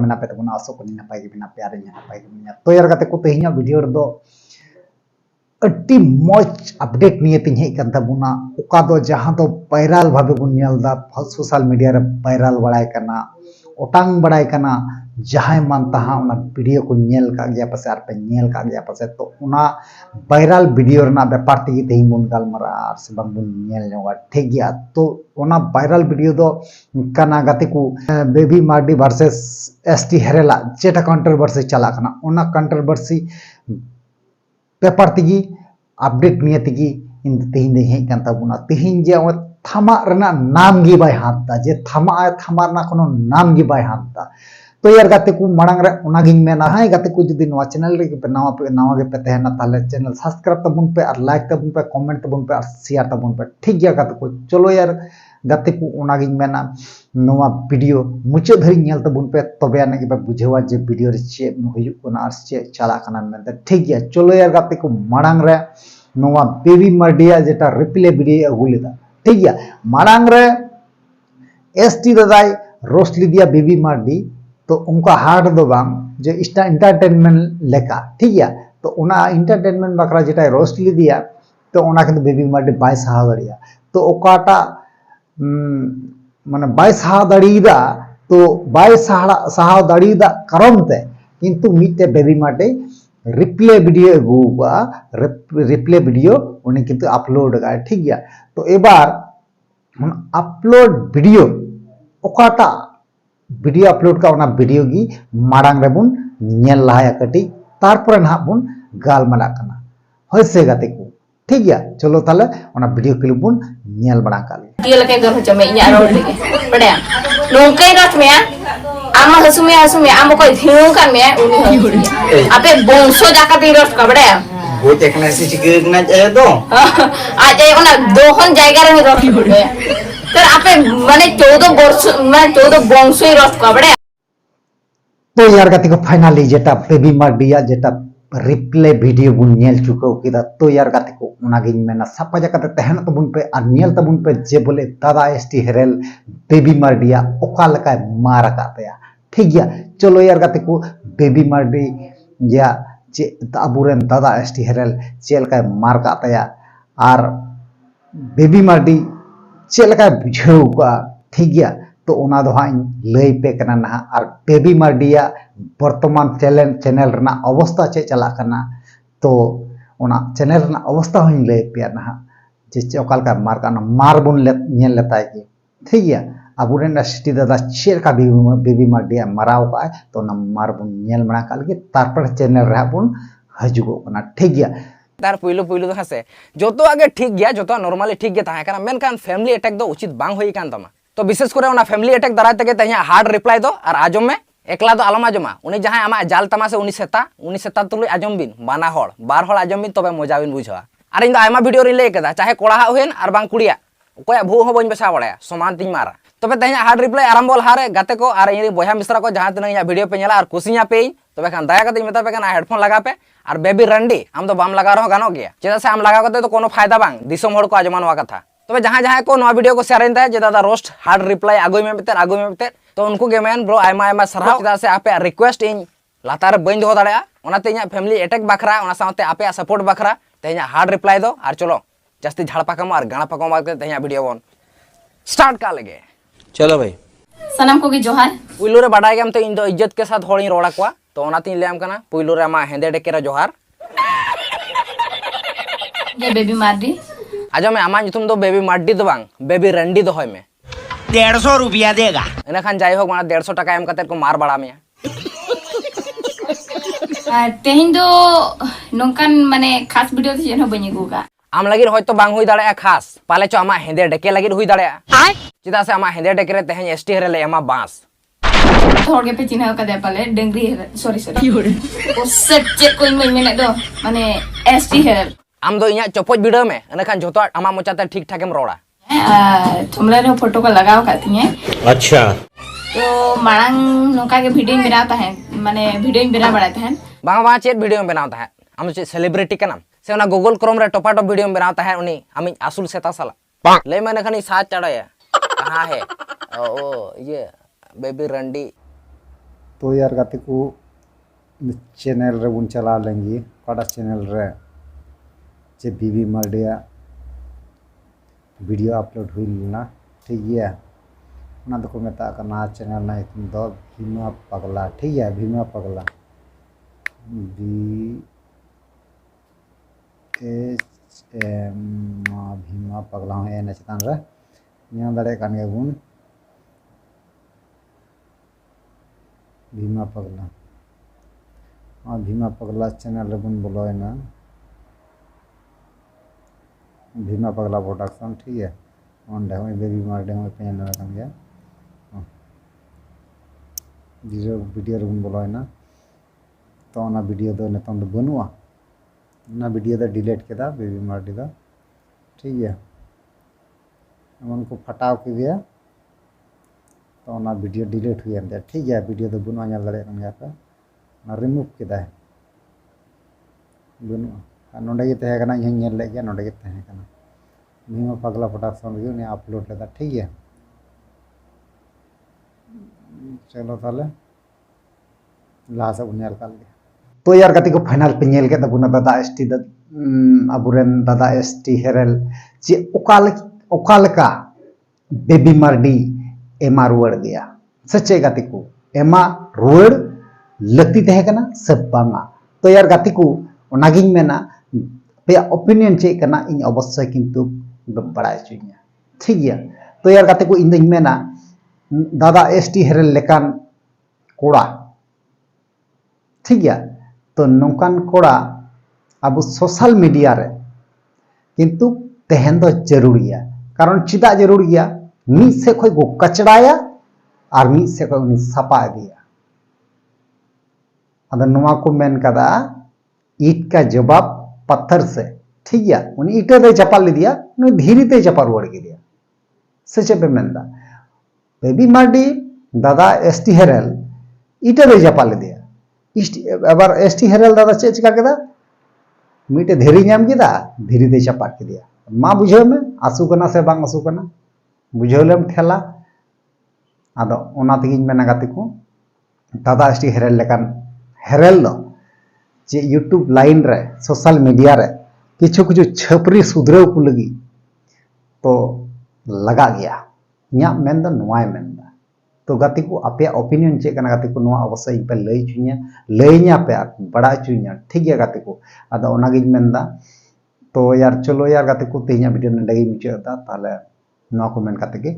मेना पे तबना आसो को नपाय गे मेना प्यार नपाय गे तो यार गाते को तेहिया वीडियो दो अड्डी मौज अपडेट निये तिन हे कान तबना ओका दो जहां दो वायरल भाबे बुन नेलदा सोशल मीडिया रे वायरल बड़ाय कना ओटांग बड़ाय कना जहां मान तहा उना वीडियो को नेल का गया पसे आर पे नेल का गया पसे तो उना वायरल वीडियो रना व्यापार तेगी तेहिं बुन गालमारा आर से बंग बुन नेल जोगा ठीक गया तो उना वायरल वीडियो दो कना गाते को बेबी मार्डी वर्सेस एसटी हेरेला जेटा कंट्रोवर्सी चला कना उना कंट्रोवर्सी पेपर तेगी अपडेट निये तेगी इन तेहिं दे हे कान तबुना तेहिं जे थामा रना नाम गी बाय हातदा जे थामा ना कोनो नाम गी बाय हातदा तो यार गाते को मांग रे उना गिन मेना हाय गाते को जदि नवा चैनल रे पे नवा गे पे तहना ताले चैनल सब्सक्राइब तबुन पे और लाइक तबुन पे कमेंट तबुन पे और शेयर तबुन पे ठीक गया गाते को चलो यार गाते को उना गिन मेना नवा वीडियो मुचे धरी नेल तबुन पे तबे आने के बुझेवा जे वीडियो रे चे हुयु कोना और चे चला कना मेनते ठीक गया चलो यार गाते को मांग रे नवा बेबी मार्डिया जेटा रिप्ले वीडियो अगु लेदा ठीक गया मांग रे एसटी दादाई रोस्ट लिदिया बेबी मार्डी तो उनका हार्ड दो बांग जो इस्टा एंटरटेनमेंट लेका ठीक है तो उना एंटरटेनमेंट बकरा जेटा रोस्ट ली दिया तो उना के बेबी मार्डी बाय सहा दड़िया तो ओकाटा माने बाय सहा दड़ीदा तो बाय सहा दड़ीदा कारण ते किंतु मिटे बेबी मार्डी रिप्ले वीडियो गुबा रिप्ले वीडियो उन्हें किंतु अपलोड गा ठीक है तो एबार अपलोड वीडियो ओकाटा वीडियो अपलोड का उना वीडियो गी मांग रे बुन नेल लाया कटी तारपर ना बुन गालमारा कना होय से गाते को ठीक गया चलो ताले उना वीडियो क्लिप बुन नेल बड़ा काले दियो लके गल होचमे इया रोड लेगे बड़या नोंकै रथ में आमा हसु में आम को धिउ का में उनी आपे बोंसो जाका ती रथ का बड़या वो देखना से चिक ना जाए तो आज उना दोहन जायगा रे रथ तर आपे माने 14 वंश ही रथ का बड़या तो यार गाते को फाइनली जेटा बेबी मार्डिया जेटा रिप्ले वीडियो बुन नेल चुको किदा तो यार गाते को उना गिन मेना सपा जकाते तहन तबुन पे आ नेल तबुन पे जे बोले दादा एसटी हेरेल बेबी मार्डिया ओका लका मार कातया ठीक गया चलो यार गाते को बेबी मार्डी या जे अबुरेन दादा एसटी हेरेल चेल का मार कातया और बेबी मार्डी चेल का बुझाव का ठीक गया तो उना दो हाँ लई पे कना ना और बेबी मार्डिया वर्तमान चैनल रना अवस्था चे चला कना तो उना चैनल रना अवस्था हों लई पे ना जे चौकाल का मार का मार बुन नेल लेता है ठीक गया अब सिटी दादा चेल का बेबी मार्डिया माराव का तो ना मार बुन नेल बना काल के तारपर चैनल रहा बुन हजुगो कना ठीक गया तार पुइलो दो हसे जोतो आगे ठीक गया जोतो नॉर्मली ठीक गया ताहे कना मेनखान फैमिली अटैक दो उचित बांग होई कान तमा तो विशेष करे उना फैमिली अटैक दाराय तगे तहिया हार्ड रिप्लाई दो और आजम में एकला दो आलम आजमा उनी जहां आमा जाल तमा से उनी सेता तुलुय आजम बिन बाना होड़ बार होड़ आजम बिन तबे मजा बिन बुझवा और इन आयमा वीडियो रे ले केदा चाहे कोड़ा होहेन और बांग कुड़िया कोया भू हो बन बसा बड़ाया समान तिन मारा तबे तहिया हार्ड रिप्लाई आरंभ हारे गाते को और इन बया मिश्रा को जहां तना वीडियो पे नेला और कुसिया पे तबे खान दया कते मेता पे काना हेडफोन लगा पे और बेबी रंडी आम तो बाम लगा रहो गानो गया चेदा से आम लगा कते तो कोनो फायदा बांग दिसम होड़ को आजमानवा कथा तबे जहां को नवा वीडियो को शेयर इन जे दादा रोस्ट हार्ड रिप्लाई आगुई में बेते तो उनको के मेन ब्रो आयमा सरहाव चेदा से आपे रिक्वेस्ट इन लातार बइन दो दाड़या ओनाते इया फैमिली अटैक बखरा ओना साथे आपे सपोर्ट बखरा तेया हार्ड रिप्लाई दो और चलो जस्ती झाड़पाकम और गाणापाकम बात तेया वीडियो बन स्टार्ट का लगे चलो भाई सनम को की जोहार पुइलो रे बाडाय गम तो इन दो इज्जत के साथ होड़ी रोड़ा को तो ओनाती लेम कना पुइलो रे मा हेंदे डेकेरा जोहार ये बेबी मार्डी आजो में आमा तुम दो बेबी मार्डी दो बांग बेबी रंडी दो होय में 150 रुपया देगा इना खान जाई हो 150 टका एम कते को मार बड़ा में तेहिं दो नोंकान माने खास वीडियो थे जेनो बनी गुगा आम लगिर होय तो बांग हुई दाड़े खास पाले चो आमा हेंदे डेके लगिर हुई दाड़े चिदा से आमा हेंदे डेके रे तेहन एसटी हेरे ले आमा बांस थोड़ के पे चिन्ह कदे पाले डंगरी सॉरी ओ सच्चे कोई में दो माने एसटी हेरे आम दो इया चपोज वीडियो में इना खान जोतो आमा मोचाते ठीक ठाक एम रोड़ा तुमरा रे फोटो को लगाओ काती है अच्छा तो मांग नोका के वीडियो में बनाता है माने वीडियो में बना बनाता है बांग चेत वीडियो में बनाता है हम चे सेलिब्रिटी का नाम से उना गूगल क्रोम रे टोपाटो वीडियो में बनाता है उनी आमी आसुल सेता साला ले मैंने खनी साथ चढ़ाया कहां है ओ ये बेबी रंडी तो यार गाते को चैनल रे बुन चला लेंगे काड़ा चैनल रे जे बीबी मार्डिया वीडियो अपलोड हुई लेना ठीक है ना तो को मेता करना चैनल ना इतन दो भीमा पगला ठीक है भीमा पगला BHM भीमा पगला है ना चतान रे ᱧᱟᱢ ᱫᱟᱲᱮᱭᱟᱜ ᱠᱟᱱ ᱜᱮᱭᱟ ᱵᱚᱱ भीमा पगला और भीमा पगला चैनल रे बन बोलोयना भीमा पगला प्रोडक्शन ठीक है ओंडे होय बेबी मार्डे होय पेन रकम गया वीडियो रे बन बोलोयना तो ना वीडियो दो नतन दो बनुआ ना वीडियो दो डिलीट केदा बेबी मार्डे दा ठीक है उनको फटाव के दिया तो ना वीडियो डिलीट हुई अंदर ठीक है वीडियो तो बुनवा ñal dare kan gapa na remove keda bunu नोडे के तहे kana इन ñel le गया नोडे के तहे kana भीमा पगला प्रोडक्शन वीडियो ने अपलोड लेदा ठीक है चलो ताले लासा बुनियाल काल गया तो यार गति को फाइनल पे ñel के तबुना दादा एसटी दा अबुरेन दादा एसटी हेरल जे ओकालका बेबी मार्डी एमा रुआड़ गया सच्चे गाती को एमा रुआड़ लगती तहे कना सब बांगा तो यार गाती को ओनागिन मेना पे ओपिनियन चे कना इन अवश्य किंतु बड़ाय चुनिया ठीक है तो यार गाती को इन दिन मेना दादा एसटी हेरल लेकान कोड़ा ठीक है तो नौकान कोड़ा अब सोशल मीडिया रे किंतु तहन दो जरूरी है कारण चिदा जरूरी है मी से कोई को कचड़ाया और मी से कोई उन्हें सपा दिया अदर नुआ को मेन कदा ईट का जवाब पत्थर से ठीक है उन्हें ईटे दे चपा ले दिया उन्हें धीरे दे चपा रुआड़ के दिया सचे पे मेन दा बेबी मार्डी दादा एसटी हेरल ईटे दे चपा ले दिया अबर एसटी हेरल दादा चे चिका केदा मीटे धीरे नाम केदा धीरे दे चपा के दिया माँ बुझे में आंसू कना से बांग आंसू कना बुझेलम ठेला आदो ओना तगिन मेना गाते को दादा एसटी हेरल लेकान हेरल दो जे यूट्यूब लाइन रे सोशल मीडिया रे किछु किछु छपरी सुधराव को लगी तो लगा गया न्या मेन दो नोय मेन दा तो गाते को आपे ओपिनियन चे कना गाते को नो अवश्य इन पे लई nya पे बड़ा चुनिया ठीक है गाते को आदो ओना गिन मेन दा तो यार चलो यार गाते को तेहिया वीडियो नडे मुचादा ताले ना को मेन काते के